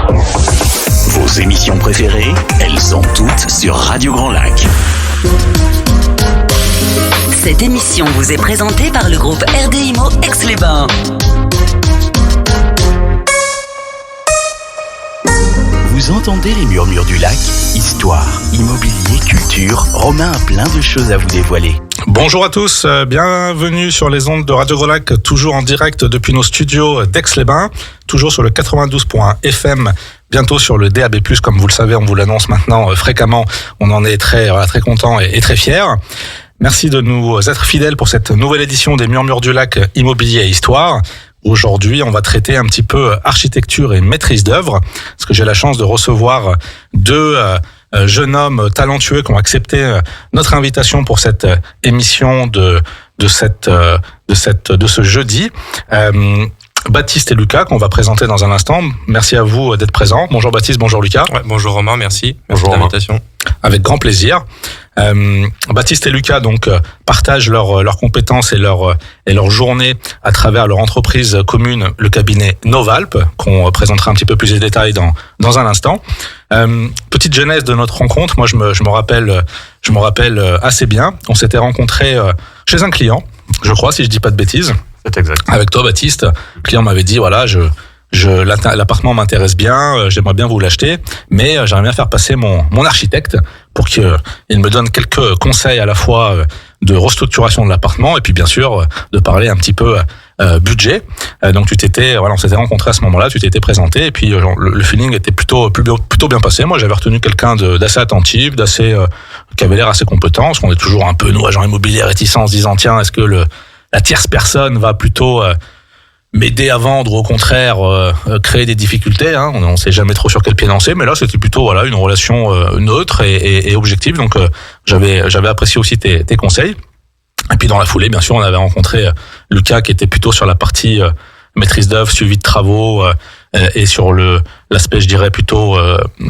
Vos émissions préférées, elles sont toutes sur Radio Grand Lac. Cette émission vous est présentée par le groupe RDIMO Aix-les-Bains. Vous entendez les murmures du lac? Histoire, immobilier, culture, Romain a plein de choses à vous dévoiler. Bonjour à tous, bienvenue sur les ondes de Radio Grand Lac, toujours en direct depuis nos studios d'Aix-les-Bains, toujours sur le 92.1 FM, bientôt sur le DAB+, comme vous le savez, on vous l'annonce maintenant fréquemment, on en est très content et très fiers. Merci de nous être fidèles pour cette nouvelle édition des Murmures du Lac Immobilier et Histoire. Aujourd'hui, on va traiter un petit peu architecture et maîtrise d'œuvre, parce que j'ai la chance de recevoir deux jeunes hommes talentueux qui ont accepté notre invitation pour cette émission de ce jeudi. Baptiste et Lucas, qu'on va présenter dans un instant. Merci à vous d'être présents. Bonjour Baptiste, bonjour Lucas. Ouais, bonjour Romain, merci. Merci de l'invitation. Avec grand plaisir. Baptiste et Lucas donc partagent leurs compétences et leur journée à travers leur entreprise commune, le cabinet Novalp, qu'on présentera un petit peu plus de détails dans un instant. Petite genèse de notre rencontre, moi je me rappelle assez bien. On s'était rencontrés chez un client, je crois, si je dis pas de bêtises. C'est exact. Avec toi, Baptiste, le client m'avait dit voilà, l'appartement m'intéresse bien, j'aimerais bien vous l'acheter, mais j'aimerais bien faire passer mon architecte pour qu'il me donne quelques conseils à la fois de restructuration de l'appartement et puis bien sûr de parler un petit peu budget. Donc on s'était rencontrés à ce moment-là, tu t'étais présenté et puis le feeling était plutôt bien passé. Moi, j'avais retenu quelqu'un d'assez attentif, qui avait l'air assez compétent, parce qu'on est toujours un peu nous agents immobiliers réticents en se disant tiens, est-ce que la tierce personne va plutôt m'aider à vendre, ou au contraire créer des difficultés, hein. On sait jamais trop sur quel pied danser, mais là c'était plutôt une relation neutre et objective. Donc j'avais apprécié aussi tes conseils. Et puis dans la foulée, bien sûr, on avait rencontré Lucas qui était plutôt sur la partie maîtrise d'œuvre, suivi de travaux et sur l'aspect, je dirais, plutôt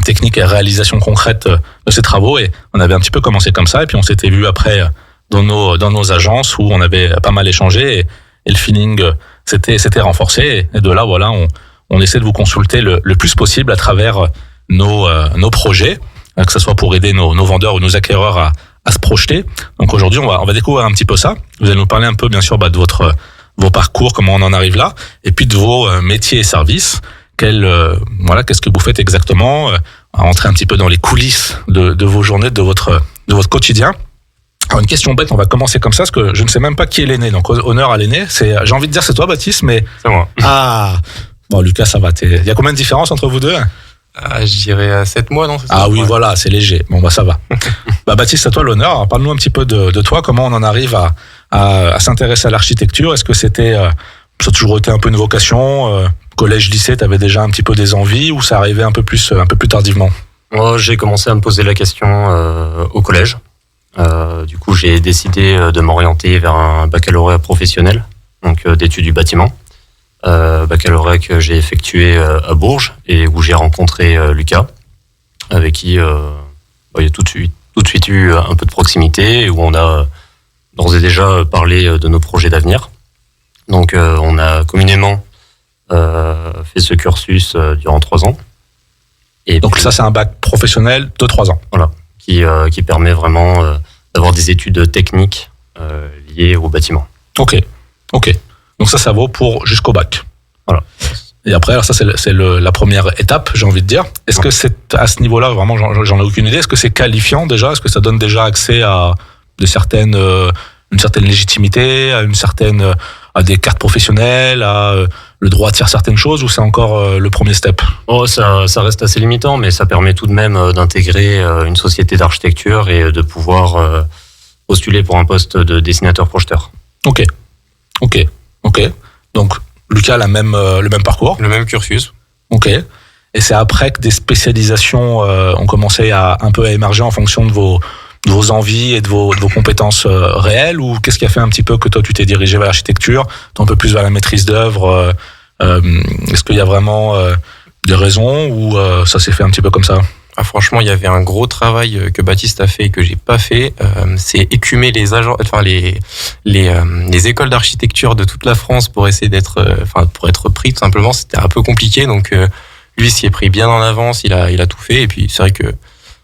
technique et réalisation concrète de ces travaux. Et on avait un petit peu commencé comme ça. Et puis on s'était vu après dans nos agences où on avait pas mal échangé et le feeling s'était renforcé. Et de là, voilà, on essaie de vous consulter le plus possible à travers nos projets, que ce soit pour aider nos vendeurs ou nos acquéreurs à se projeter. Donc aujourd'hui, on va découvrir un petit peu ça. Vous allez nous parler un peu, bien sûr, de vos parcours, comment on en arrive là, et puis de vos métiers et services. Qu'est-ce que vous faites exactement, à rentrer un petit peu dans les coulisses de vos journées, de votre quotidien. Alors une question bête, on va commencer comme ça, parce que je ne sais même pas qui est l'aîné, donc honneur à l'aîné. J'ai envie de dire c'est toi, Baptiste, mais... C'est moi. Ah bon, Lucas, ça va. Il y a combien de différence entre vous deux? Je dirais 7 mois, non? Ah oui, voilà, c'est léger. Bon, ça va. Baptiste, à toi l'honneur. Alors, parle-nous un petit peu de toi, comment on en arrive à s'intéresser à l'architecture. Est-ce que ça a toujours été un peu une vocation? Collège, lycée, t'avais déjà un petit peu des envies, ou ça arrivait un peu plus tardivement? Moi, j'ai commencé à me poser la question au collège. Du coup, j'ai décidé de m'orienter vers un baccalauréat professionnel, donc d'études du bâtiment. Baccalauréat que j'ai effectué à Bourges et où j'ai rencontré Lucas, avec qui il y a tout de suite eu un peu de proximité, où on a d'ores et déjà parlé de nos projets d'avenir. Donc, on a communément fait ce cursus durant 3 ans. Et donc puis, ça, c'est un bac professionnel de 3 ans. Voilà. Qui permet vraiment d'avoir des études techniques liées au bâtiment. Ok. Donc ça vaut pour jusqu'au bac. Voilà. Et après, alors ça c'est la première étape, j'ai envie de dire. Est-ce que c'est à ce niveau-là, vraiment, j'en ai aucune idée. Est-ce que c'est qualifiant déjà? Est-ce que ça donne déjà accès à une certaine légitimité, à des cartes professionnelles, à le droit de faire certaines choses, ou c'est encore le premier step? Ça reste assez limitant, mais ça permet tout de même d'intégrer une société d'architecture et de pouvoir postuler pour un poste de dessinateur-projeteur. Ok. Donc, Lucas a le même parcours? Le même cursus. Ok. Et c'est après que des spécialisations ont commencé à émerger en fonction de vos envies et de vos compétences réelles, ou qu'est-ce qui a fait un petit peu que toi tu t'es dirigé vers l'architecture, un peu plus vers la maîtrise d'œuvre? Est-ce qu'il y a vraiment des raisons, ou ça s'est fait un petit peu comme ça? Franchement, il y avait un gros travail que Baptiste a fait et que j'ai pas fait. C'est écumer les écoles d'architecture de toute la France pour essayer pour être pris tout simplement. C'était un peu compliqué, donc lui s'y est pris bien en avance, il a tout fait. Et puis c'est vrai que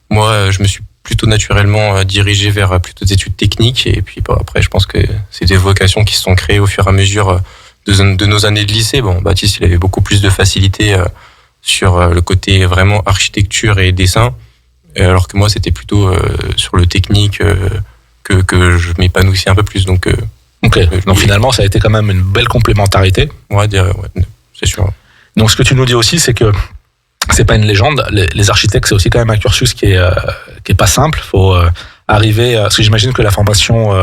moi, je me suis plutôt naturellement dirigé vers plutôt des études techniques. Et puis après, je pense que c'est des vocations qui se sont créées au fur et à mesure de nos années de lycée. Bon, Baptiste, il avait beaucoup plus de facilité sur le côté vraiment architecture et dessin, alors que moi, c'était plutôt sur le technique que je m'épanouissais un peu plus. Donc finalement, ça a été quand même une belle complémentarité. Ouais, c'est sûr. Donc ce que tu nous dis aussi, c'est que c'est pas une légende. Les architectes, c'est aussi quand même un cursus qui est pas simple. Faut arriver, parce que j'imagine que la formation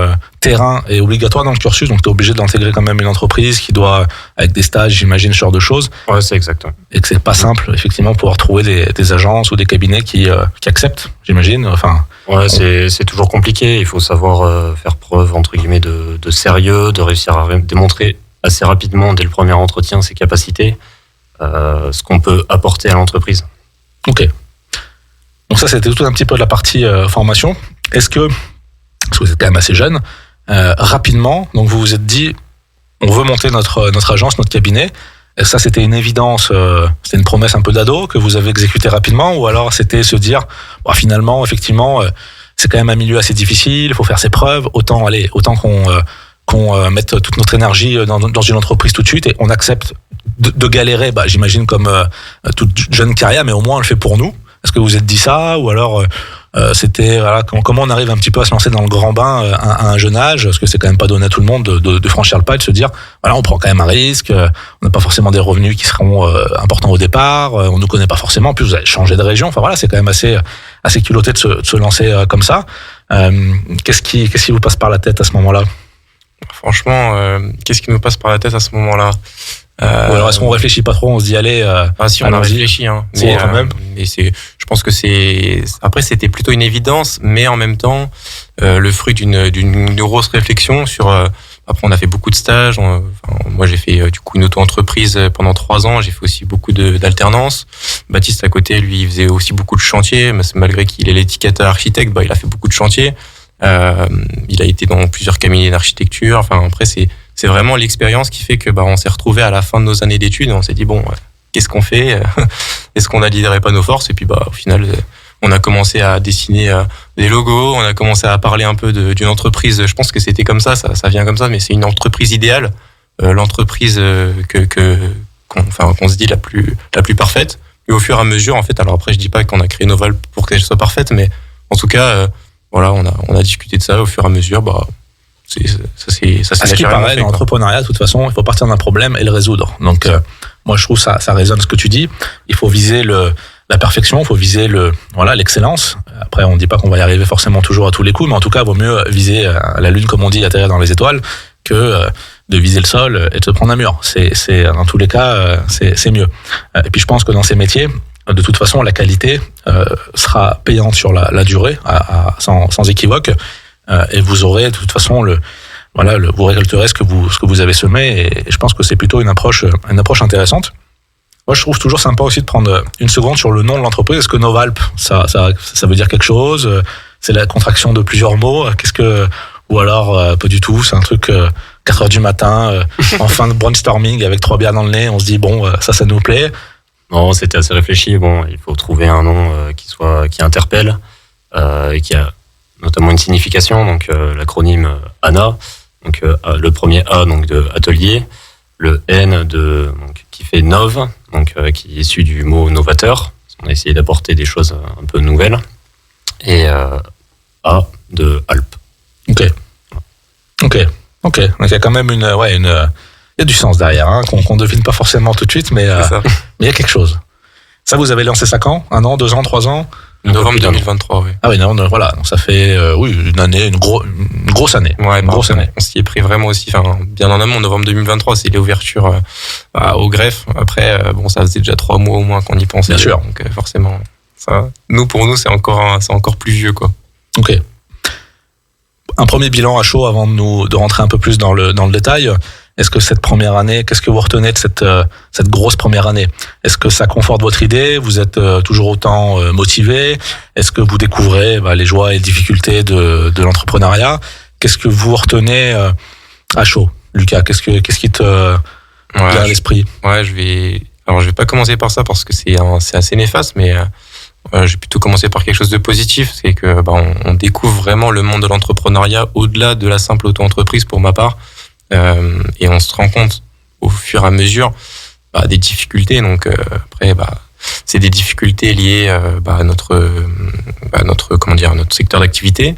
terrain est obligatoire dans le cursus, donc tu es obligé d'intégrer quand même une entreprise qui doit, avec des stages, j'imagine, ce genre de choses. Ouais, c'est exact. Et que c'est pas simple, effectivement, pouvoir trouver des agences ou des cabinets qui acceptent, j'imagine. Enfin. Ouais, c'est toujours compliqué. Il faut savoir faire preuve, entre guillemets, de sérieux, de réussir à démontrer assez rapidement, dès le premier entretien, ses capacités, ce qu'on peut apporter à l'entreprise. Ok. Donc ça, c'était tout un petit peu de la partie formation. Est-ce que, parce que vous êtes quand même assez jeune, rapidement, donc vous vous êtes dit, on veut monter notre agence, notre cabinet. Est-ce que ça, c'était une évidence, c'était une promesse un peu d'ado que vous avez exécutée rapidement, ou alors c'était se dire, bah, finalement, effectivement, c'est quand même un milieu assez difficile, il faut faire ses preuves, autant qu'on mette toute notre énergie dans une entreprise tout de suite et on accepte de galérer, bah, j'imagine comme toute jeune carrière, mais au moins on le fait pour nous. Est-ce que vous vous êtes dit ça, ou alors c'était voilà, comment on arrive un petit peu à se lancer dans le grand bain à un jeune âge, parce que c'est quand même pas donné à tout le monde de franchir le pas et de se dire voilà, on prend quand même un risque, on n'a pas forcément des revenus qui seront importants au départ, on nous connaît pas forcément, en plus vous allez changer de région, enfin voilà, c'est quand même assez culotté de se lancer comme ça. Qu'est-ce qui vous passe par la tête à ce moment-là? Franchement, qu'est-ce qui nous passe par la tête à ce moment-là? Ou alors est-ce qu'on réfléchit pas trop, on se dit allez si on a réfléchi, hein, mais quand même. Mais je pense que après c'était plutôt une évidence, mais en même temps le fruit d'une grosse réflexion sur. Après on a fait beaucoup de stages. Moi j'ai fait du coup une auto-entreprise pendant 3 ans. J'ai fait aussi beaucoup d'alternance. Baptiste à côté, lui, il faisait aussi beaucoup de chantiers. Malgré qu'il est l'étiquette architecte, il a fait beaucoup de chantiers. Il a été dans plusieurs cabinets d'architecture. Enfin après c'est vraiment l'expérience qui fait que on s'est retrouvé à la fin de nos années d'études et on s'est dit bon, qu'est-ce qu'on fait? Est-ce qu'on n'allierait pas nos forces? Et puis au final on a commencé à dessiner des logos, on a commencé à parler un peu d'une entreprise. Je pense que c'était comme ça vient comme ça, mais c'est une entreprise idéale, l'entreprise qu'on se dit la plus parfaite. Et au fur et à mesure, en fait, alors après je dis pas qu'on a créé Noval pour qu'elle soit parfaite, mais en tout cas voilà, on a discuté de ça au fur et à mesure. Ça c'est ce qui paraît dans l'entrepreneuriat, de toute façon, il faut partir d'un problème et le résoudre. Donc moi je trouve ça résonne ce que tu dis. Il faut viser la perfection, il faut viser l'excellence. Après on ne dit pas qu'on va y arriver forcément toujours à tous les coups, mais en tout cas il vaut mieux viser la lune, comme on dit, atterrir dans les étoiles, que de viser le sol et de se prendre un mur. C'est dans tous les cas c'est mieux. Et puis je pense que dans ces métiers, de toute façon la qualité sera payante sur la durée, sans équivoque. Et vous aurez de toute façon vous récolterez ce que vous avez semé, et je pense que c'est plutôt une approche intéressante. Moi je trouve toujours sympa aussi de prendre une seconde sur le nom de l'entreprise. Est-ce que Novalp ça veut dire quelque chose? C'est la contraction de plusieurs mots, ou alors pas du tout, c'est un truc 4h du matin en fin de brainstorming avec 3 bières dans le nez, on se dit bon, ça nous plaît. Non, c'était assez réfléchi. Bon, il faut trouver un nom qui interpelle et qui a notamment une signification, donc l'acronyme ANA, donc le premier A donc de atelier, le N qui fait Nov, donc qui est issu du mot novateur. On a essayé d'apporter des choses un peu nouvelles, et A de Alpes. Ok. Donc il y a quand même il y a du sens derrière, hein, qu'on devine pas forcément tout de suite, mais il y a quelque chose. Ça, vous avez lancé ça quand? 1 an, 2 ans, 3 ans? Novembre 2023, oui. Ah oui, non, voilà, donc ça fait une année, une grosse année. Ouais, une grosse année. On s'y est pris vraiment aussi, bien en amont. Novembre 2023, c'est l'ouverture au greffe. Après, ça faisait déjà 3 mois au moins qu'on y pensait. Bien sûr. Donc forcément, pour nous, c'est encore plus vieux, quoi. Ok. Un premier bilan à chaud avant de rentrer un peu plus dans le détail. Est-ce que cette première année, qu'est-ce que vous retenez de cette grosse première année? Est-ce que ça conforte votre idée? Vous êtes toujours autant motivé? Est-ce que vous découvrez les joies et les difficultés de l'entrepreneuriat? Qu'est-ce que vous retenez à chaud, Lucas? Qu'est-ce qui te vient à l'esprit? Ouais, je vais Alors je vais pas commencer par ça parce que c'est assez néfaste, mais je vais plutôt commencer par quelque chose de positif, c'est que on découvre vraiment le monde de l'entrepreneuriat au-delà de la simple auto-entreprise pour ma part, et on se rend compte au fur et à mesure des difficultés. Donc après c'est des difficultés liées à notre secteur d'activité,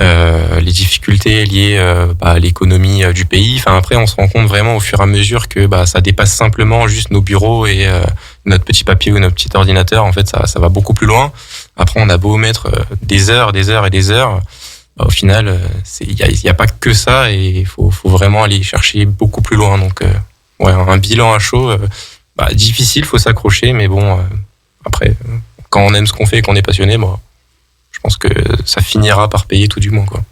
les difficultés liées à l'économie du pays. Enfin après on se rend compte vraiment au fur et à mesure que ça dépasse simplement juste nos bureaux et notre petit papier ou notre petit ordinateur. En fait ça va beaucoup plus loin. Après on a beau mettre des heures et des heures, au final il y a pas que ça, et il faut vraiment aller chercher beaucoup plus loin. Donc un bilan à chaud, difficile, faut s'accrocher, mais bon après quand on aime ce qu'on fait et qu'on est passionné, je pense que ça finira par payer tout du moins, quoi.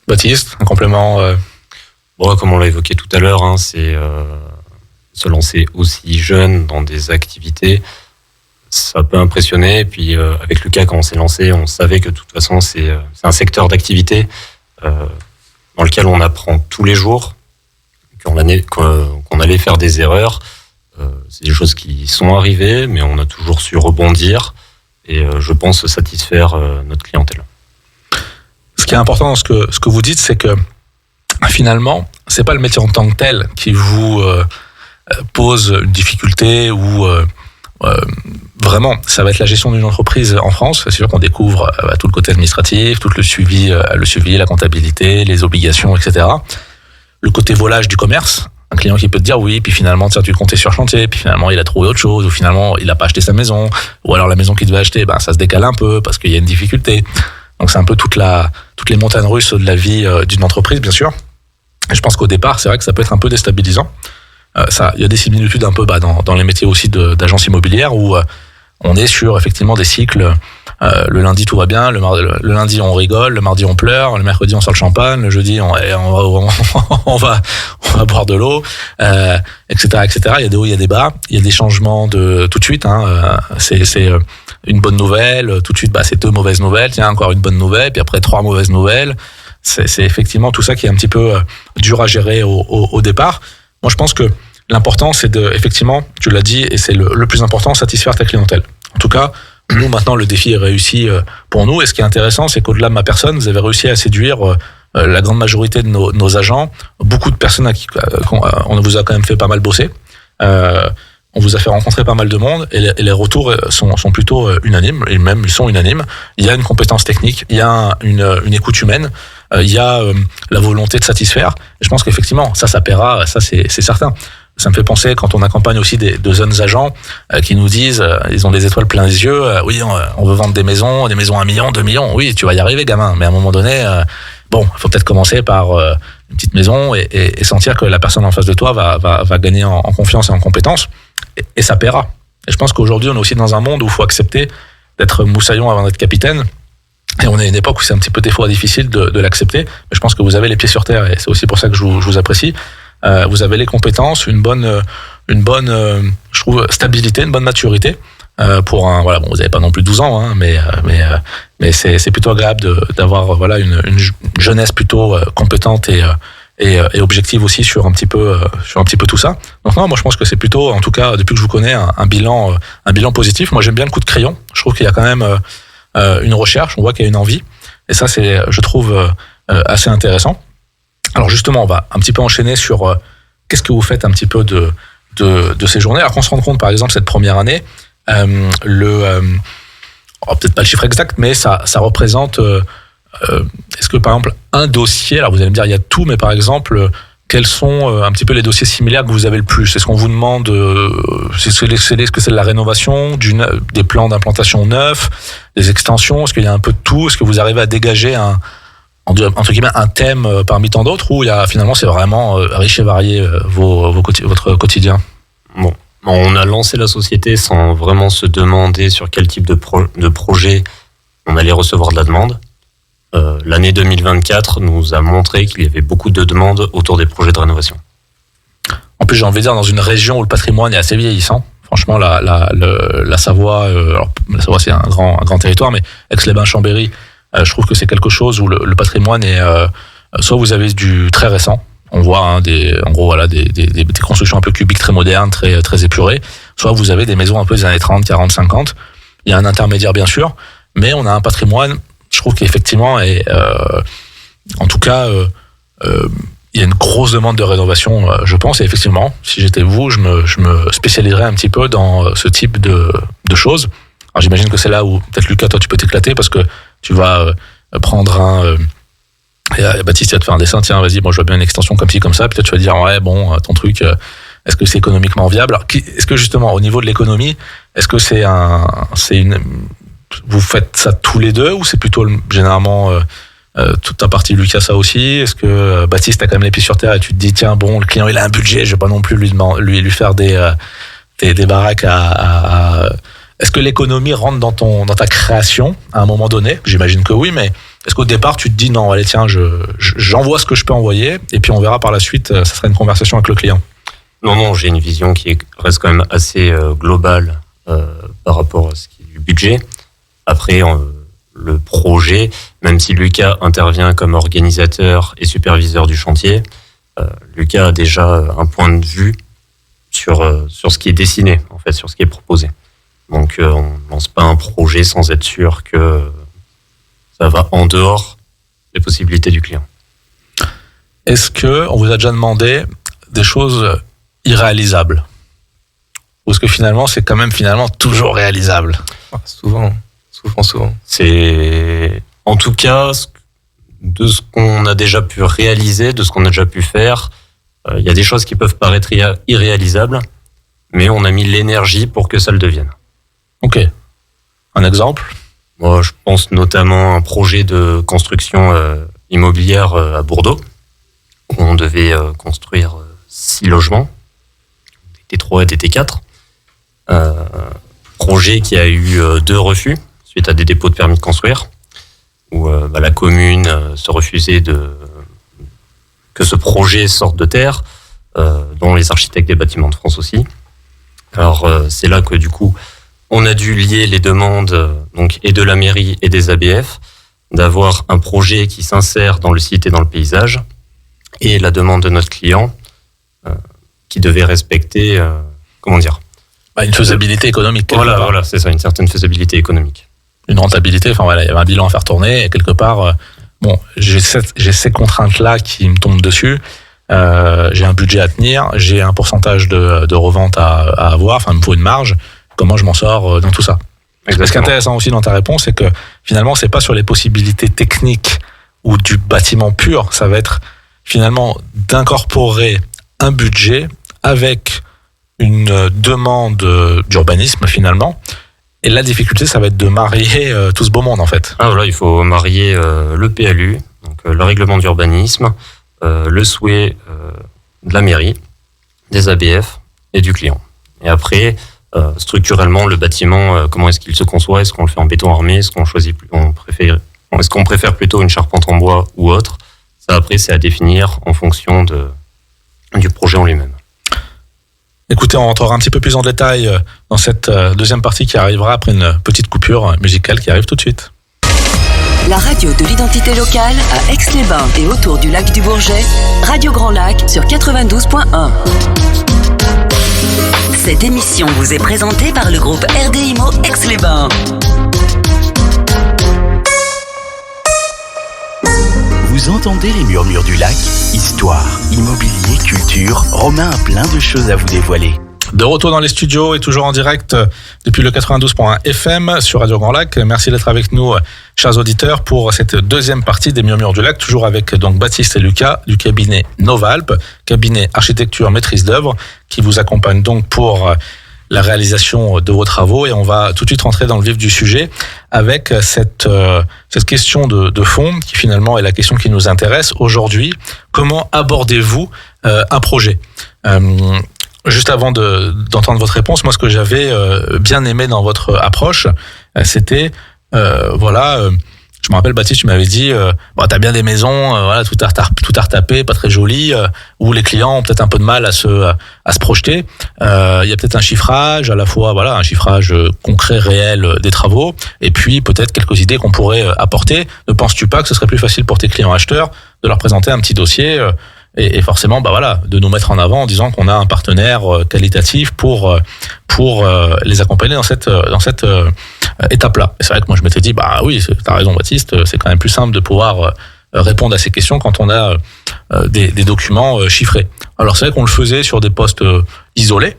Baptiste, un complément Comme on l'a évoqué tout à l'heure, c'est se lancer aussi jeune dans des activités, ça peut impressionner. Et puis avec Lucas, quand on s'est lancé, on savait que de toute façon c'est un secteur d'activité dans lequel on apprend tous les jours, qu'on allait faire des erreurs. C'est des choses qui sont arrivées, mais on a toujours su rebondir et je pense satisfaire notre clientèle. Ce qui est important dans ce que vous dites, c'est que finalement, c'est pas le métier en tant que tel qui vous pose une difficulté ou vraiment, ça va être la gestion d'une entreprise en France. C'est sûr qu'on découvre tout le côté administratif, tout le suivi, la comptabilité, les obligations, etc. Le côté volage du commerce. Un client qui peut te dire oui, puis finalement tu comptais sur chantier, puis finalement il a trouvé autre chose, ou finalement il a pas acheté sa maison, ou alors la maison qu'il devait acheter, ça se décale un peu parce qu'il y a une difficulté. Donc c'est un peu toutes les montagnes russes de la vie d'une entreprise, bien sûr. Et je pense qu'au départ, c'est vrai que ça peut être un peu déstabilisant. Il y a des similitudes un peu dans les métiers aussi d'agence immobilière où on est sur effectivement des cycles. Le lundi tout va bien, le lundi on rigole, le mardi on pleure, le mercredi on sort le champagne, le jeudi on va boire de l'eau, etc. Il y a des hauts, il y a des bas, il y a des changements de tout de suite. C'est une bonne nouvelle, tout de suite c'est deux mauvaises nouvelles, tiens encore une bonne nouvelle, puis après trois mauvaises nouvelles. C'est effectivement tout ça qui est un petit peu dur à gérer au départ. Moi je pense que l'important c'est effectivement, tu l'as dit, et c'est le plus important, satisfaire ta clientèle. En tout cas, nous, maintenant, le défi est réussi pour nous. Et ce qui est intéressant, c'est qu'au-delà de ma personne, vous avez réussi à séduire la grande majorité de nos agents. Beaucoup de personnes on vous a quand même fait pas mal bosser. On vous a fait rencontrer pas mal de monde. Et les retours sont plutôt unanimes. Et même, ils sont unanimes. Il y a une compétence technique. Il y a une écoute humaine. Il y a la volonté de satisfaire. Et je pense qu'effectivement, ça paiera. Ça, c'est certain. Ça me fait penser quand on accompagne aussi de jeunes agents qui nous disent, ils ont des étoiles plein les yeux, oui, on veut vendre des maisons à 1 million, 2 millions. Oui, tu vas y arriver, gamin. Mais à un moment donné, il faut peut-être commencer par une petite maison et sentir que la personne en face de toi va gagner en confiance et en compétence. Et ça paiera. Et je pense qu'aujourd'hui, on est aussi dans un monde où il faut accepter d'être moussaillon avant d'être capitaine. Et on est à une époque où c'est un petit peu des fois difficile de l'accepter. Mais je pense que vous avez les pieds sur terre et c'est aussi pour ça que je vous apprécie. Vous avez les compétences, une bonne, je trouve, stabilité, une bonne maturité pour vous n'avez pas non plus 12 ans, mais c'est plutôt agréable d'avoir une jeunesse plutôt compétente et objective aussi sur un petit peu tout ça. Donc non, moi je pense que c'est plutôt, en tout cas depuis que je vous connais, un bilan positif. Moi j'aime bien le coup de crayon. Je trouve qu'il y a quand même une recherche, on voit qu'il y a une envie, et ça c'est, je trouve, assez intéressant. Alors justement, on va un petit peu enchaîner sur qu'est-ce que vous faites un petit peu de ces journées. Alors qu'on se rende compte, par exemple, cette première année, peut-être pas le chiffre exact, mais ça représente, est-ce que par exemple, un dossier, alors vous allez me dire il y a tout, mais par exemple, quels sont un petit peu les dossiers similaires que vous avez le plus? Est-ce qu'on vous demande, est-ce que c'est de la rénovation, des plans d'implantation neufs, des extensions? Est-ce qu'il y a un peu de tout? Est-ce que vous arrivez à dégager entre guillemets un thème parmi tant d'autres, ou finalement c'est vraiment riche et varié votre quotidien? Bon, on a lancé la société sans vraiment se demander sur quel type de projet on allait recevoir de la demande. L'année 2024 nous a montré qu'il y avait beaucoup de demandes autour des projets de rénovation. En plus, j'ai envie de dire, dans une région où le patrimoine est assez vieillissant, franchement, la Savoie, alors la Savoie c'est un grand territoire, mais Aix-les-Bains-Chambéry, je trouve que c'est quelque chose où le patrimoine est, soit vous avez du très récent, on voit des constructions un peu cubiques, très modernes, très épurées, soit vous avez des maisons un peu des années 30, 40, 50. Il y a un intermédiaire bien sûr, mais on a un patrimoine, je trouve qu'effectivement, en tout cas, il y a une grosse demande de rénovation, je pense, et effectivement, si j'étais vous, je me spécialiserais un petit peu dans ce type de choses. Alors j'imagine que c'est là où, peut-être Lucas, toi tu peux t'éclater, parce que tu vas prendre et Baptiste, il va te faire un dessin, tiens, vas-y, moi je vois bien une extension comme ci, comme ça, puis toi tu vas dire, ouais, bon, ton truc, est-ce que c'est économiquement viable? Alors, est-ce que justement, au niveau de l'économie, est-ce que vous faites ça tous les deux, ou c'est plutôt généralement toute ta partie Lucas ça aussi? Est-ce que Baptiste a quand même les pieds sur terre et tu te dis, tiens, bon, le client il a un budget, je vais pas non plus lui faire des baraques Est-ce que l'économie rentre dans ta création à un moment donné? J'imagine que oui, mais est-ce qu'au départ tu te dis non, allez tiens, j'envoie ce que je peux envoyer et puis on verra par la suite, ça sera une conversation avec le client? Non, j'ai une vision qui reste quand même assez globale par rapport à ce qui est du budget. Après, le projet, même si Lucas intervient comme organisateur et superviseur du chantier, Lucas a déjà un point de vue sur ce qui est dessiné, en fait, sur ce qui est proposé. Donc, on ne lance pas un projet sans être sûr que ça va en dehors des possibilités du client. Est-ce que on vous a déjà demandé des choses irréalisables? Ou est-ce que finalement, c'est quand même toujours réalisable? Souvent. C'est, en tout cas, de ce qu'on a déjà pu réaliser, de ce qu'on a déjà pu faire, il y a des choses qui peuvent paraître irréalisables, mais on a mis l'énergie pour que ça le devienne. Ok. Un exemple? Moi, je pense notamment à un projet de construction immobilière à Bordeaux, où on devait construire 6 logements, T3 et T4. Projet qui a eu 2 refus suite à des dépôts de permis de construire, où la commune se refusait que ce projet sorte de terre, dont les architectes des bâtiments de France aussi. Alors c'est là que du coup on a dû lier les demandes donc et de la mairie et des ABF, d'avoir un projet qui s'insère dans le site et dans le paysage, et la demande de notre client qui devait respecter une faisabilité économique. Voilà, c'est ça, une certaine faisabilité économique. Une rentabilité, il y avait un bilan à faire tourner, et quelque part, j'ai ces contraintes-là qui me tombent dessus, j'ai un budget à tenir, j'ai un pourcentage de revente à avoir, il me faut une marge, comment je m'en sors dans tout ça? Exactement. Ce qui est intéressant aussi dans ta réponse, c'est que finalement, c'est pas sur les possibilités techniques ou du bâtiment pur, ça va être finalement d'incorporer un budget avec une demande d'urbanisme finalement. Et la difficulté, ça va être de marier tout ce beau monde en fait. Ah voilà, il faut marier le PLU, donc le règlement d'urbanisme, le souhait de la mairie, des ABF et du client. Et après, structurellement, le bâtiment, comment est-ce qu'il se conçoit? Est-ce qu'on le fait en béton armé? Est-ce qu'on préfère plutôt une charpente en bois ou autre? Ça après, c'est à définir en fonction du projet en lui-même. Écoutez, on rentrera un petit peu plus en détail dans cette deuxième partie qui arrivera après une petite coupure musicale qui arrive tout de suite. La radio de l'identité locale à Aix-les-Bains et autour du lac du Bourget, Radio Grand Lac sur 92.1. Cette émission vous est présentée par le groupe RDIMO Aix-les-Bains. Vous entendez les murmures du lac? Histoire, immobilier, culture, Romain a plein de choses à vous dévoiler. De retour dans les studios et toujours en direct depuis le 92.1 FM sur Radio Grand Lac. Merci d'être avec nous, chers auditeurs, pour cette deuxième partie des Murmures du Lac, toujours avec donc Baptiste et Lucas du cabinet Novalp, cabinet architecture maîtrise d'œuvre, qui vous accompagne donc pour la réalisation de vos travaux. Et on va tout de suite rentrer dans le vif du sujet avec cette question de fond qui finalement est la question qui nous intéresse aujourd'hui. Comment abordez-vous un projet? Juste avant d'entendre votre réponse, moi ce que j'avais bien aimé dans votre approche, c'était je me rappelle Baptiste, tu m'avais dit t'as bien des maisons, tout à retaper, pas très joli, où les clients ont peut-être un peu de mal à se projeter. Il y a peut-être un chiffrage, à la fois un chiffrage concret, réel des travaux, et puis peut-être quelques idées qu'on pourrait apporter. Ne penses-tu pas que ce serait plus facile pour tes clients acheteurs de leur présenter un petit dossier et forcément, de nous mettre en avant en disant qu'on a un partenaire qualitatif pour les accompagner dans cette étape-là. Et c'est vrai que moi je m'étais dit, oui, t'as raison Baptiste, c'est quand même plus simple de pouvoir répondre à ces questions quand on a des documents chiffrés. Alors c'est vrai qu'on le faisait sur des postes isolés,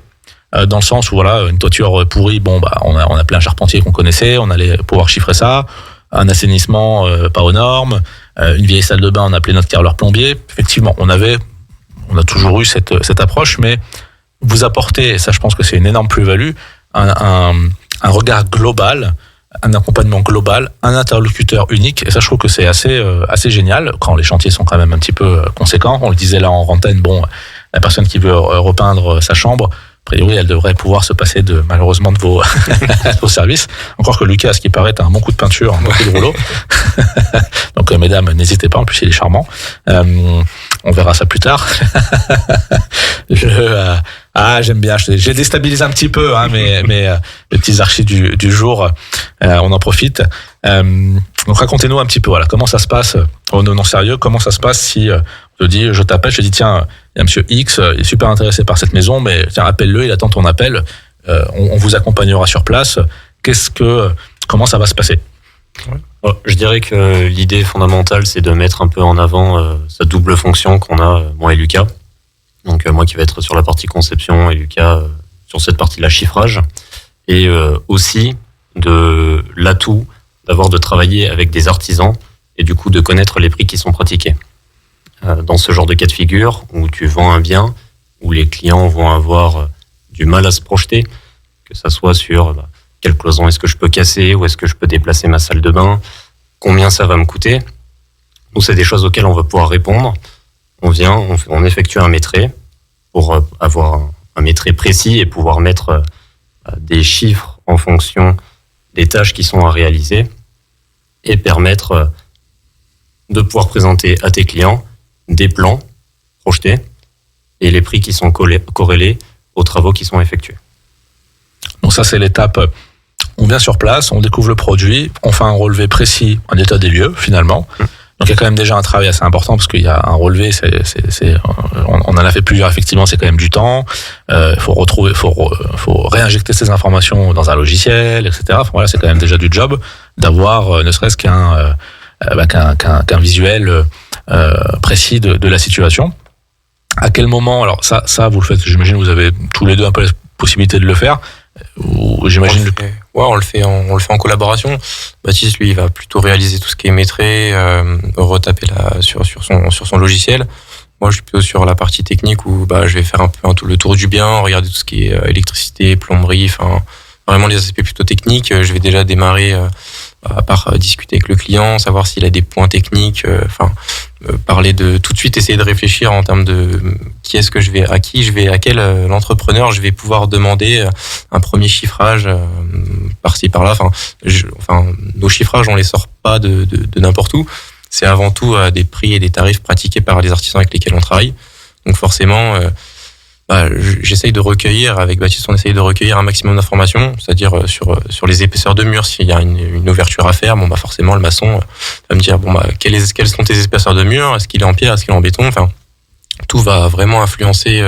dans le sens où une toiture pourrie, on appelait un charpentier qu'on connaissait, on allait pouvoir chiffrer ça, un assainissement pas aux normes, une vieille salle de bain, on appelait notre carreleur plombier. Effectivement, on a toujours eu cette approche, mais vous apportez, et ça je pense que c'est une énorme plus-value, un regard global, un accompagnement global, un interlocuteur unique, et ça je trouve que c'est assez génial quand les chantiers sont quand même un petit peu conséquents. On le disait là en antenne, la personne qui veut repeindre sa chambre, a priori, elle devrait pouvoir se passer malheureusement de vos services. Encore que Lucas, à ce qui paraît, a un bon coup de peinture, un bon coup de rouleau. Donc, mesdames, n'hésitez pas, en plus, il est charmant. On verra ça plus tard. J'aime bien. J'ai déstabilisé un petit peu, mais les petits archis du jour, on en profite. Donc, racontez-nous un petit peu, comment ça se passe, non sérieux, comment ça se passe si je t'appelle, je te dis, tiens, il y a monsieur X, il est super intéressé par cette maison, mais tiens, appelle-le, il attend ton appel, on vous accompagnera sur place. Comment ça va se passer? Je dirais que l'idée fondamentale, c'est de mettre un peu en avant sa double fonction qu'on a, moi et Lucas. Donc moi qui vais être sur la partie conception et Lucas sur cette partie-là chiffrage. Et aussi de l'atout de travailler avec des artisans et du coup de connaître les prix qui sont pratiqués. Dans ce genre de cas de figure où tu vends un bien, où les clients vont avoir du mal à se projeter, que ça soit sur quelle cloison est-ce que je peux casser, où est-ce que je peux déplacer ma salle de bain, combien ça va me coûter. Donc c'est des choses auxquelles on va pouvoir répondre. On effectue un métré pour avoir un métré précis et pouvoir mettre des chiffres en fonction des tâches qui sont à réaliser et permettre de pouvoir présenter à tes clients des plans projetés et les prix qui sont corrélés aux travaux qui sont effectués. Donc ça, c'est l'étape. On vient sur place, on découvre le produit, on fait un relevé précis, un état des lieux finalement. Donc il y a quand même déjà un travail assez important parce qu'il y a un relevé, on en a fait plusieurs effectivement, c'est quand même du temps. Faut réinjecter ces informations dans un logiciel, etc. C'est quand même déjà du job d'avoir ne serait-ce qu'un visuel précis de la situation. À quel moment, alors ça vous le faites, j'imagine vous avez tous les deux un peu la possibilité de le faire, ou j'imagine on le fait en collaboration. Baptiste lui il va plutôt réaliser tout ce qui est métré, retaper sur son logiciel. Moi je suis plutôt sur la partie technique où je vais faire un peu le tour du bien, regarder tout ce qui est électricité, plomberie, vraiment les aspects plutôt techniques. Je vais déjà démarrer à part discuter avec le client, savoir s'il a des points techniques, parler de tout de suite, essayer de réfléchir en termes de à quel l'entrepreneur je vais pouvoir demander un premier chiffrage par-ci par-là. Nos chiffrages on les sort pas de n'importe où. C'est avant tout des prix et des tarifs pratiqués par les artisans avec lesquels on travaille. Donc forcément, j'essaye de recueillir, avec Baptiste, on essaye de recueillir un maximum d'informations, c'est-à-dire sur les épaisseurs de murs, s'il y a une ouverture à faire, forcément le maçon va me dire quelles sont tes épaisseurs de murs, est-ce qu'il est en pierre, est-ce qu'il est en béton, tout va vraiment influencer,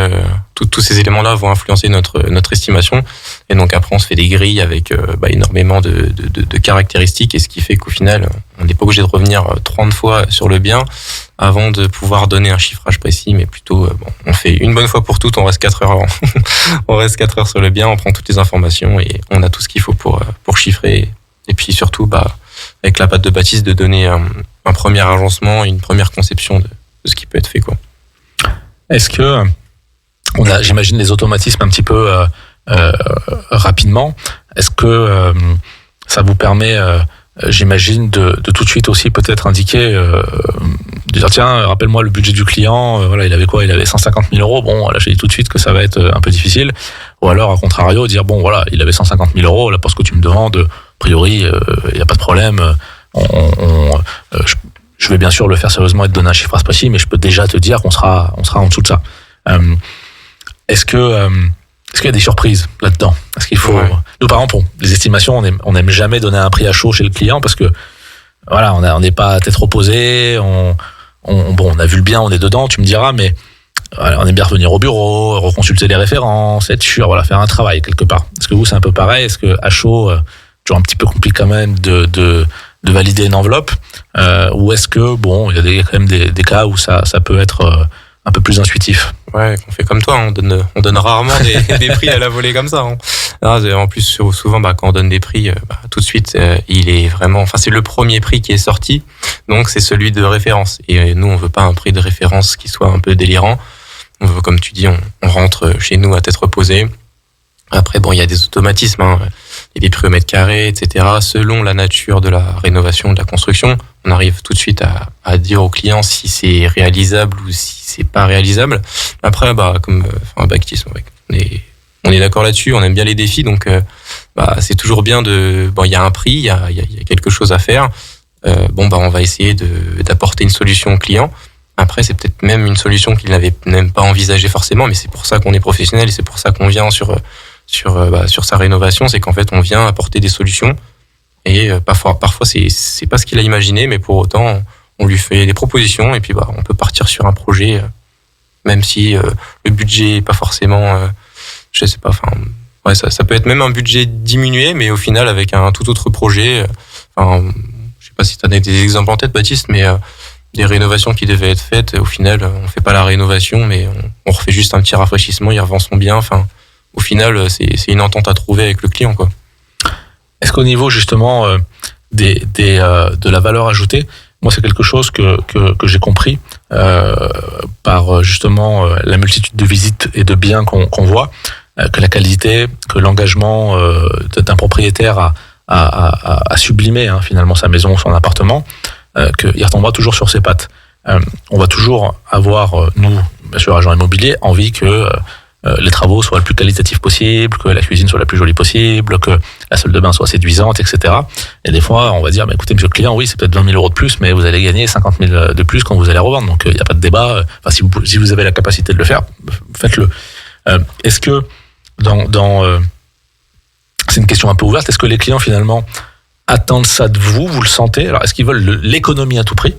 tous ces éléments-là vont influencer notre estimation, et donc après on se fait des grilles avec énormément de caractéristiques, et ce qui fait qu'au final on n'est pas obligé de revenir 30 fois sur le bien avant de pouvoir donner un chiffrage précis, mais plutôt on fait une bonne fois pour toutes, on reste 4 heures on reste 4 heures sur le bien, on prend toutes les informations et on a tout ce qu'il faut pour chiffrer, et puis surtout avec la patte de Baptiste de donner un premier agencement, une première conception de ce qui peut être fait quoi. Est-ce que on a, j'imagine, les automatismes un petit peu rapidement. Est-ce que ça vous permet, j'imagine, de tout de suite aussi peut-être indiquer, de dire tiens, rappelle-moi le budget du client. Il avait quoi? Il avait 150 000 euros. Bon, là, je dis tout de suite que ça va être un peu difficile. Ou alors, à contrario, dire bon, il avait 150 000 euros. Là, pour ce que tu me demandes, a priori, il n'y a pas de problème. Je vais bien sûr le faire sérieusement et te donner un chiffre précis, mais je peux déjà te dire qu'on sera en dessous de ça. Est-ce qu'il y a des surprises là-dedans? Est-ce qu'il faut... Nous, par exemple, les estimations, on n'aime jamais donner un prix à chaud chez le client parce que on n'est pas à tête reposée, on on a vu le bien, on est dedans, tu me diras, mais voilà, on aime bien revenir au bureau, reconsulter les références, être sûr, voilà, faire un travail quelque part. Est-ce que vous, c'est un peu pareil? Est-ce que à chaud, toujours un petit peu compliqué quand même de valider une enveloppe, ou est-ce que bon, il y a quand même des cas où ça peut être un peu plus intuitif? Ouais, on fait comme toi, on donne rarement des prix à la volée comme ça. En plus, souvent, quand on donne des prix, tout de suite, il est vraiment, enfin, c'est le premier prix qui est sorti, donc c'est celui de référence. Et nous, on veut pas un prix de référence qui soit un peu délirant. On veut, comme tu dis, on rentre chez nous à tête reposée. Après, bon, il y a des automatismes, il y a des prix au mètre carré, etc. Selon la nature de la rénovation, de la construction, on arrive tout de suite à dire au client si c'est réalisable ou si c'est pas réalisable. Après, comme Baptiste, on est d'accord là-dessus, on aime bien les défis, donc c'est toujours bien il y a un prix, il y a quelque chose à faire. On va essayer d'apporter une solution au client. Après, c'est peut-être même une solution qu'il n'avait même pas envisagée forcément, mais c'est pour ça qu'on est professionnel et c'est pour ça qu'on vient sur sa rénovation, c'est qu'en fait, on vient apporter des solutions et parfois c'est pas ce qu'il a imaginé, mais pour autant, on lui fait des propositions et puis on peut partir sur un projet, même si le budget est pas forcément, je sais pas, ça peut être même un budget diminué, mais au final, avec un tout autre projet, je sais pas si tu as des exemples en tête, Baptiste, mais des rénovations qui devaient être faites, au final, on fait pas la rénovation, mais on refait juste un petit rafraîchissement, il revend son bien, au final, c'est une entente à trouver avec le client, quoi. Est-ce qu'au niveau justement de la valeur ajoutée, moi c'est quelque chose que j'ai compris par justement la multitude de visites et de biens qu'on voit, que la qualité, que l'engagement d'un propriétaire à sublimer finalement sa maison ou son appartement, qu'il retombera toujours sur ses pattes. On va toujours avoir, nous, bien sûr, agents immobiliers, envie que les travaux soient le plus qualitatifs possible, que la cuisine soit la plus jolie possible, que la salle de bain soit séduisante, etc. Et des fois, on va dire, écoutez, monsieur le client, oui, c'est peut-être 20 000 euros de plus, mais vous allez gagner 50 000 de plus quand vous allez revendre. Donc, il n'y a pas de débat. Si vous avez la capacité de le faire, faites-le. Est-ce que c'est une question un peu ouverte, est-ce que les clients, finalement, attendent ça de vous? Vous le sentez? Alors, est-ce qu'ils veulent l'économie à tout prix?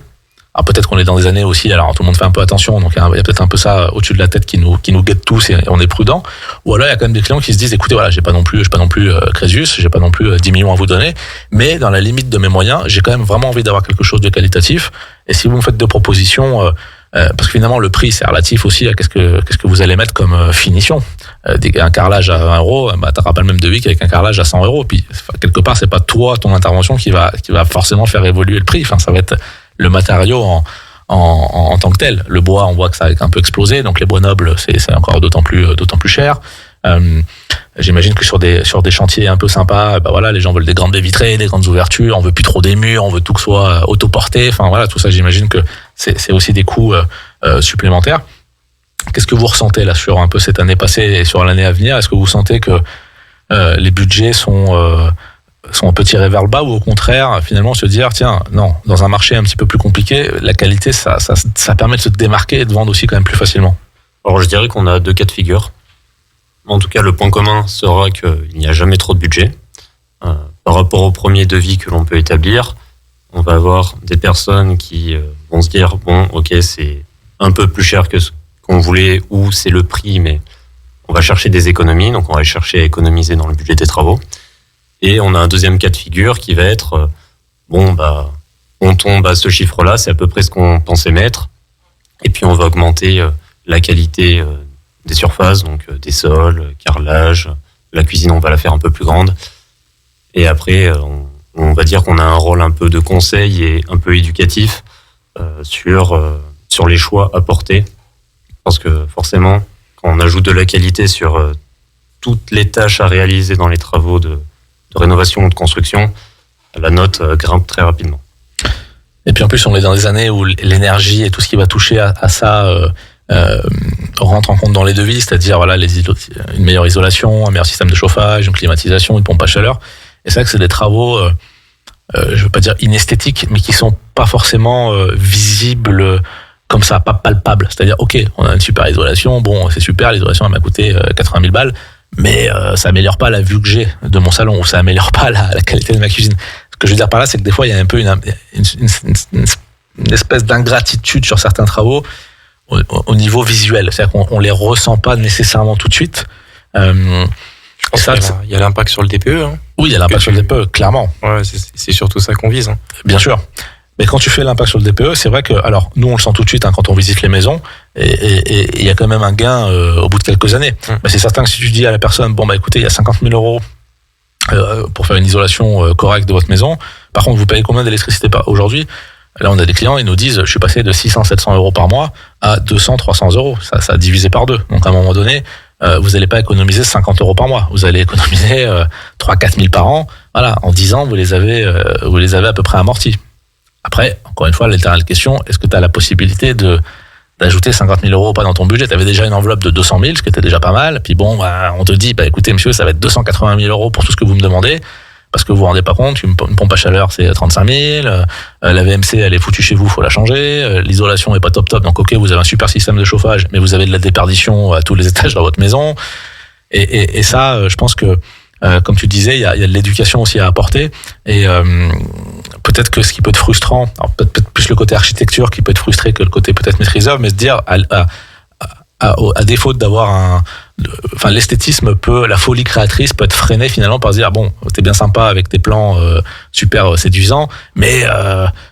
Alors peut-être qu'on est dans des années aussi, alors tout le monde fait un peu attention, donc il y a peut-être un peu ça au-dessus de la tête qui nous guette tous et on est prudent. Ou alors il y a quand même des clients qui se disent, écoutez, voilà, je suis pas non plus Crésus, j'ai pas non plus 10 millions à vous donner, mais dans la limite de mes moyens, j'ai quand même vraiment envie d'avoir quelque chose de qualitatif. Et si vous me faites deux propositions, parce que finalement le prix c'est relatif aussi à qu'est-ce que vous allez mettre comme finition. Un carrelage à 20 euros, t'auras pas le même devis qu'avec un carrelage à 100 euros. Puis quelque part c'est pas toi, ton intervention qui va forcément faire évoluer le prix. Enfin, ça va être le matériau en tant que tel. Le bois, on voit que ça a un peu explosé, donc les bois nobles, c'est encore d'autant plus cher. J'imagine que sur des chantiers un peu sympas, les gens veulent des grandes baies vitrées, des grandes ouvertures, on veut plus trop des murs, on veut tout que soit autoporté. Enfin voilà, tout ça, j'imagine que c'est aussi des coûts supplémentaires. Qu'est-ce que vous ressentez là sur un peu cette année passée et sur l'année à venir? Est-ce que vous sentez que les budgets sont un peu tirés vers le bas, ou au contraire, finalement, se dire, tiens, non, dans un marché un petit peu plus compliqué, la qualité, ça permet de se démarquer et de vendre aussi quand même plus facilement? Alors, je dirais qu'on a deux cas de figure. En tout cas, le point commun sera qu'il n'y a jamais trop de budget. Par rapport au premier devis que l'on peut établir, on va avoir des personnes qui vont se dire, bon, ok, c'est un peu plus cher que ce qu'on voulait, ou c'est le prix, mais on va chercher des économies, donc on va chercher à économiser dans le budget des travaux. Et on a un deuxième cas de figure qui va être, on tombe à ce chiffre-là, c'est à peu près ce qu'on pensait mettre. Et puis on va augmenter la qualité des surfaces, donc des sols, carrelage. La cuisine, on va la faire un peu plus grande. Et après, on va dire qu'on a un rôle un peu de conseil et un peu éducatif sur les choix à porter. Parce que forcément, quand on ajoute de la qualité sur toutes les tâches à réaliser dans les travaux de rénovation ou de construction, la note grimpe très rapidement. Et puis en plus, on est dans des années où l'énergie et tout ce qui va toucher à ça rentre en compte dans les devis, c'est-à-dire une meilleure isolation, un meilleur système de chauffage, une climatisation, une pompe à chaleur. Et c'est vrai que c'est des travaux, je veux pas dire inesthétiques, mais qui sont pas forcément visibles comme ça, pas palpables. C'est-à-dire, ok, on a une super isolation, bon, c'est super, l'isolation elle m'a coûté 80 000 balles, mais ça améliore pas la vue que j'ai de mon salon, ou ça améliore pas la qualité de ma cuisine. Ce que je veux dire par là, c'est que des fois, il y a un peu une espèce d'ingratitude sur certains travaux au niveau visuel. C'est-à-dire qu'on les ressent pas nécessairement tout de suite. Je pense qu'il y a l'impact sur le DPE. Hein. Oui, il y a l'impact sur le DPE, clairement. Ouais, c'est surtout ça qu'on vise. Hein. Bien sûr. Mais quand tu fais l'impact sur le DPE, c'est vrai que, alors, nous, on le sent tout de suite quand on visite les maisons, et il y a quand même un gain au bout de quelques années. Mais c'est certain que si tu dis à la personne, bon, bah écoutez, il y a 50 000 euros pour faire une isolation correcte de votre maison, par contre, vous payez combien d'électricité aujourd'hui ? Là, on a des clients, ils nous disent, je suis passé de 600-700 euros par mois à 200-300 euros. Ça a divisé par 2. Donc, à un moment donné, vous n'allez pas économiser 50 euros par mois. Vous allez économiser 3-4 000 par an. Voilà, en 10 ans, vous les avez à peu près amortis. Après, encore une fois, l'éternelle question, est-ce que tu as la possibilité d'ajouter 50 000 euros ou pas dans ton budget ? Tu avais déjà une enveloppe de 200 000, ce qui était déjà pas mal. Puis bon, on te dit, écoutez, monsieur, ça va être 280 000 euros pour tout ce que vous me demandez. Parce que vous vous rendez pas compte, une pompe à chaleur, c'est 35 000. La VMC, elle est foutue chez vous, faut la changer. L'isolation est pas top. Donc, ok, vous avez un super système de chauffage, mais vous avez de la déperdition à tous les étages dans votre maison. Et ça, je pense que, comme tu disais, il y a de l'éducation aussi à apporter. Et peut-être que ce qui peut être frustrant, alors peut-être plus le côté architecture qui peut être frustré que le côté peut-être maîtriseur, mais se dire, à défaut d'avoir l'esthétisme la folie créatrice peut être freinée finalement par se dire, bon, t'es bien sympa avec tes plans super séduisants, mais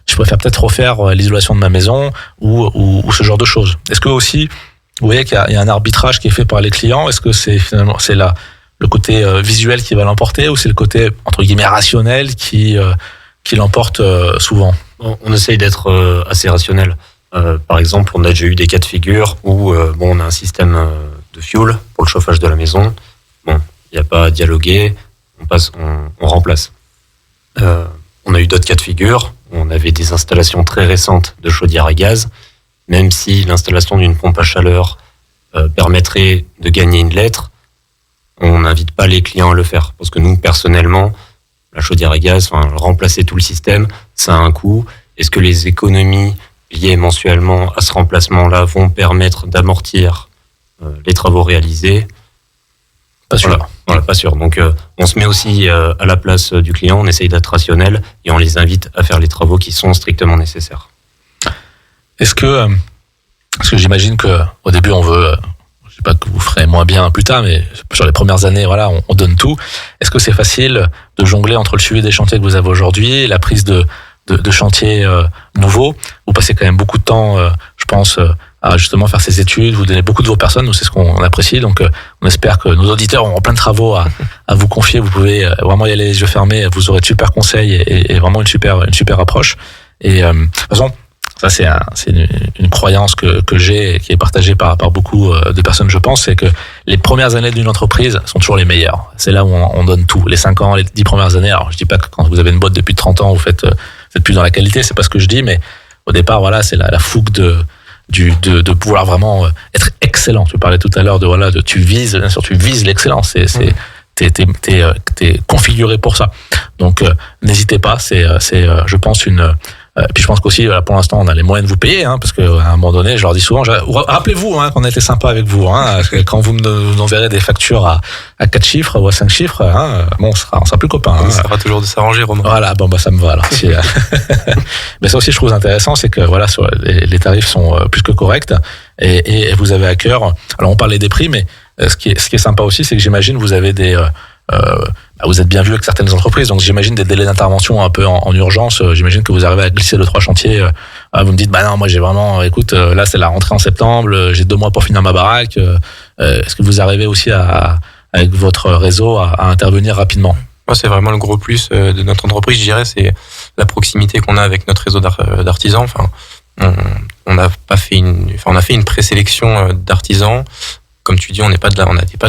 je préfère peut-être refaire l'isolation de ma maison ou ce genre de choses. Est-ce que aussi, vous voyez qu'il y a un arbitrage qui est fait par les clients? Est-ce que c'est finalement le côté visuel qui va l'emporter, ou c'est le côté entre guillemets rationnel qui l'emporte souvent? On essaye d'être assez rationnel. Par exemple, on a déjà eu des cas de figure où on a un système de fuel pour le chauffage de la maison. Bon, il n'y a pas à dialoguer, on remplace. On a eu d'autres cas de figure où on avait des installations très récentes de chaudière à gaz. Même si l'installation d'une pompe à chaleur permettrait de gagner une lettre, on n'invite pas les clients à le faire. Parce que nous, personnellement, la chaudière à gaz, remplacer tout le système, ça a un coût. Est-ce que les économies liées mensuellement à ce remplacement-là vont permettre d'amortir les travaux réalisés? Pas sûr. Voilà, pas sûr. Donc, on se met aussi à la place du client, on essaye d'être rationnel et on les invite à faire les travaux qui sont strictement nécessaires. Est-ce que j'imagine que au début on veut, je sais pas que vous ferez moins bien plus tard, mais sur les premières années, voilà, on donne tout. Est-ce que c'est facile de jongler entre le suivi des chantiers que vous avez aujourd'hui et la prise de chantiers nouveaux? Vous passez quand même beaucoup de temps, je pense, à justement faire ces études. Vous donnez beaucoup de vos personnes, nous c'est ce qu'on apprécie. Donc on espère que nos auditeurs auront plein de travaux à vous confier. Vous pouvez vraiment y aller les yeux fermés. Vous aurez de super conseils et vraiment une super approche. Et de toute façon, ça c'est une croyance que j'ai et qui est partagée par beaucoup de personnes, je pense, c'est que les premières années d'une entreprise sont toujours les meilleures. C'est là où on donne tout. Les 5 ans, les 10 premières années. Alors je dis pas que quand vous avez une boîte depuis 30 ans, vous êtes plus dans la qualité, c'est pas ce que je dis, mais au départ, voilà, c'est la fougue de pouvoir vraiment être excellent. Tu parlais tout à l'heure tu vises l'excellence. T'es configuré pour ça. Donc n'hésitez pas. C'est je pense puis je pense qu'aussi pour l'instant on a les moyens de vous payer, parce que à un moment donné, je leur dis souvent, rappelez-vous qu'on a été sympa avec vous, quand vous nous enverrez des factures à 4 chiffres ou à 5 chiffres, on sera plus copains. On essaiera toujours de s'arranger, Romain. Voilà, ça me va alors. Mais ça aussi je trouve intéressant, c'est que voilà, les tarifs sont plus que corrects et vous avez à cœur. Alors on parlait des prix, mais ce qui est sympa aussi, c'est que j'imagine vous avez vous êtes bien vu avec certaines entreprises, donc j'imagine des délais d'intervention un peu en urgence. J'imagine que vous arrivez à glisser 2-3 chantiers. Vous me dites, non, moi j'ai vraiment, écoute, là c'est la rentrée en septembre, j'ai 2 mois pour finir ma baraque. Est-ce que vous arrivez aussi avec votre réseau à intervenir rapidement? Moi, c'est vraiment le gros plus de notre entreprise, je dirais, c'est la proximité qu'on a avec notre réseau d'artisans. On a fait une présélection d'artisans. Comme tu dis, on n'était pas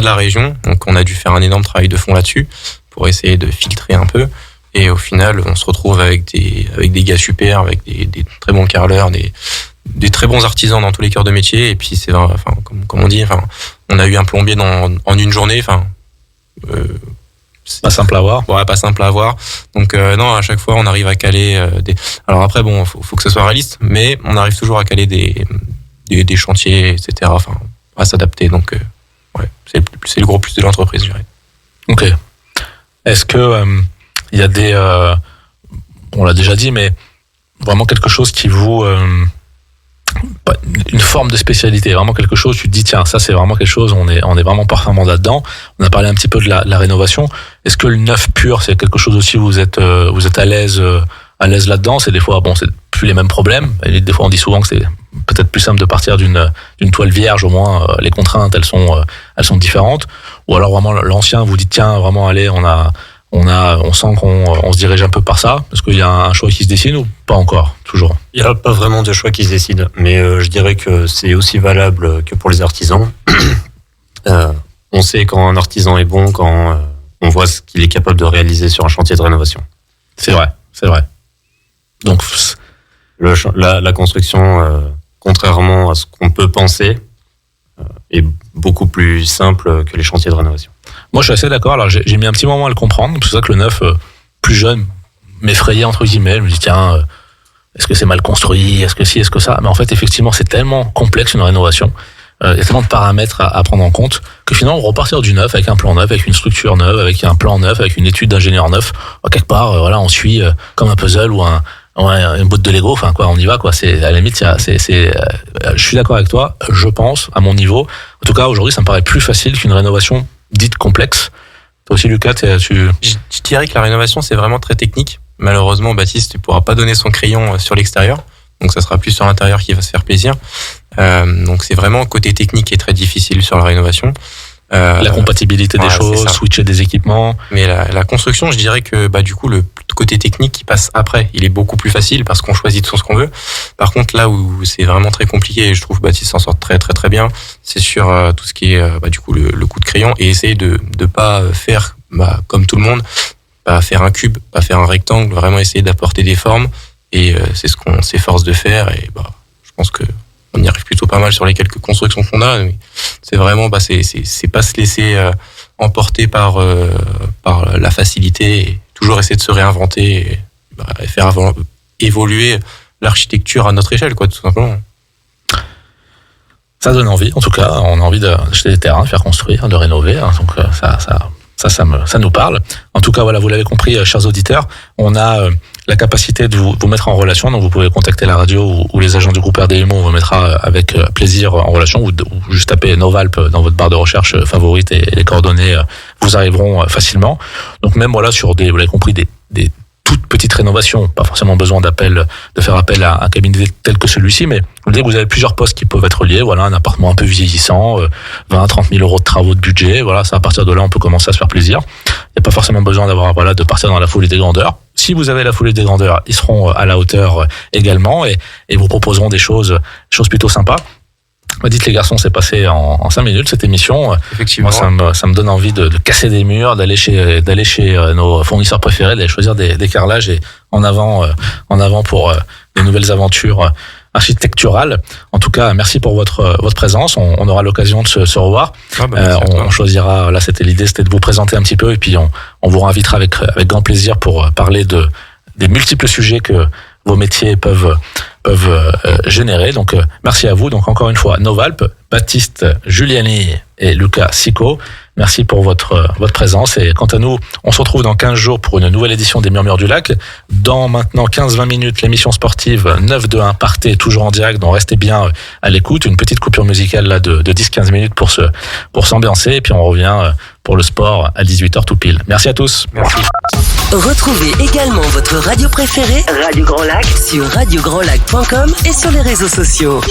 de la région, donc on a dû faire un énorme travail de fond là-dessus pour essayer de filtrer un peu. Et au final, on se retrouve avec des gars super, avec des très bons carreleurs, des très bons artisans dans tous les cœurs de métier. Et puis c'est, comme on dit, on a eu un plombier en une journée. C'est pas simple à avoir. Ouais, pas simple à avoir. Donc non, à chaque fois, on arrive à caler Alors après, bon, faut que ce soit réaliste, mais on arrive toujours à caler des chantiers, etc. À s'adapter. Donc, c'est le gros plus de l'entreprise, je dirais. Ok. Est-ce que il y a on l'a déjà dit, mais vraiment quelque chose qui vous une forme de spécialité, vraiment quelque chose, tu te dis tiens, ça c'est vraiment quelque chose, on est vraiment parfaitement là-dedans. On a parlé un petit peu de la rénovation. Est-ce que le neuf pur, c'est quelque chose aussi où vous êtes à l'aise là-dedans? C'est des fois, bon, c'est plus les mêmes problèmes. Et des fois, on dit souvent que c'est peut-être plus simple de partir d'une toile vierge, au moins les contraintes, elles sont différentes. Ou alors vraiment l'ancien, vous dites tiens, vraiment allez, on sent qu'on se dirige un peu par ça. Est-ce qu'il y a un choix qui se dessine ou pas encore, toujours? Il n'y a pas vraiment de choix qui se décide, mais je dirais que c'est aussi valable que pour les artisans. On sait quand un artisan est bon, quand on voit ce qu'il est capable de réaliser sur un chantier de rénovation. C'est vrai. Donc la construction, contrairement à ce qu'on peut penser, est beaucoup plus simple que les chantiers de rénovation. Moi, je suis assez d'accord. Alors, j'ai mis un petit moment à le comprendre. C'est ça que le neuf, plus jeune, m'effrayait, entre guillemets. Je me dis, tiens, est-ce que c'est mal construit? Est-ce que ci, est-ce que ça? Mais en fait, effectivement, c'est tellement complexe, une rénovation. Il y a tellement de paramètres à prendre en compte que finalement, repartir du neuf avec un plan neuf, avec une structure neuve, avec un plan neuf, avec une étude d'ingénieur neuf, quelque part, voilà, on suit comme un puzzle ou une boîte de Lego. Enfin, quoi, on y va, quoi. C'est, à la limite, je suis d'accord avec toi. Je pense, à mon niveau. En tout cas, aujourd'hui, ça me paraît plus facile qu'une rénovation dite complexe. Toi aussi, Lucas, Je dirais que la rénovation, c'est vraiment très technique. Malheureusement, Baptiste ne pourra pas donner son crayon sur l'extérieur. Donc, ça sera plus sur l'intérieur qui va se faire plaisir. Donc, c'est vraiment côté technique qui est très difficile sur la rénovation. La compatibilité des choses, switcher des équipements. Mais la construction, je dirais que du coup, le côté technique qui passe après, il est beaucoup plus facile parce qu'on choisit tout ce qu'on veut. Par contre, là où c'est vraiment très compliqué, et je trouve Baptiste s'en sort très très très bien, c'est sur tout ce qui est du coup le coup de crayon, et essayer de pas faire comme tout le monde, pas faire un cube, pas faire un rectangle, vraiment essayer d'apporter des formes, et c'est ce qu'on s'efforce de faire, et je pense que on y arrive plutôt pas mal sur les quelques constructions qu'on a. Mais c'est vraiment, c'est pas se laisser emporter par la facilité, et toujours essayer de se réinventer et faire évoluer l'architecture à notre échelle, quoi, tout simplement. Ça donne envie, en tout cas. On a envie d'acheter des terrains, de faire construire, de rénover. Donc ça nous parle. En tout cas, voilà, vous l'avez compris, chers auditeurs, on a la capacité de vous mettre en relation. Donc, vous pouvez contacter la radio ou les agents du groupe RDMO. On vous mettra avec plaisir en relation. Ou juste taper Novalp dans votre barre de recherche favorite et les coordonnées vous arriveront facilement. Donc, même voilà, sur vous l'avez compris, des toute petite rénovation, pas forcément besoin de faire appel à un cabinet tel que celui-ci, mais vous avez plusieurs postes qui peuvent être liés. Voilà, un appartement un peu vieillissant, 20-30 000 euros de travaux de budget. Voilà, ça, à partir de là, on peut commencer à se faire plaisir. Il n'y a pas forcément besoin de partir dans la folie des grandeurs. Si vous avez la folie des grandeurs, ils seront à la hauteur également et vous proposeront des choses plutôt sympas. Dites les garçons, c'est passé en 5 minutes cette émission. Effectivement. Moi, ça me donne envie de casser des murs, d'aller chez nos fournisseurs préférés, d'aller choisir des carrelages et en avant pour de nouvelles aventures architecturales. En tout cas, merci pour votre présence. On aura l'occasion de se revoir. On choisira. Là, l'idée, c'était de vous présenter un petit peu et puis on vous réinvitera avec grand plaisir pour parler des multiples sujets que vos métiers peuvent générer. Donc, merci à vous. Donc, encore une fois, Novalp, Baptiste Giuliani et Lucas Sico, merci pour votre présence. Et quant à nous, on se retrouve dans 15 jours pour une nouvelle édition des Murmures du Lac. Dans maintenant 15-20 minutes, l'émission sportive 9-2-1 Partez, toujours en direct. Donc, restez bien à l'écoute. Une petite coupure musicale là de 10-15 minutes pour s'ambiancer. Et puis, on revient pour le sport à 18h tout pile. Merci à tous. Merci. Retrouvez également votre radio préférée, Radio Grand Lac, sur radiograndlac.com et sur les réseaux sociaux.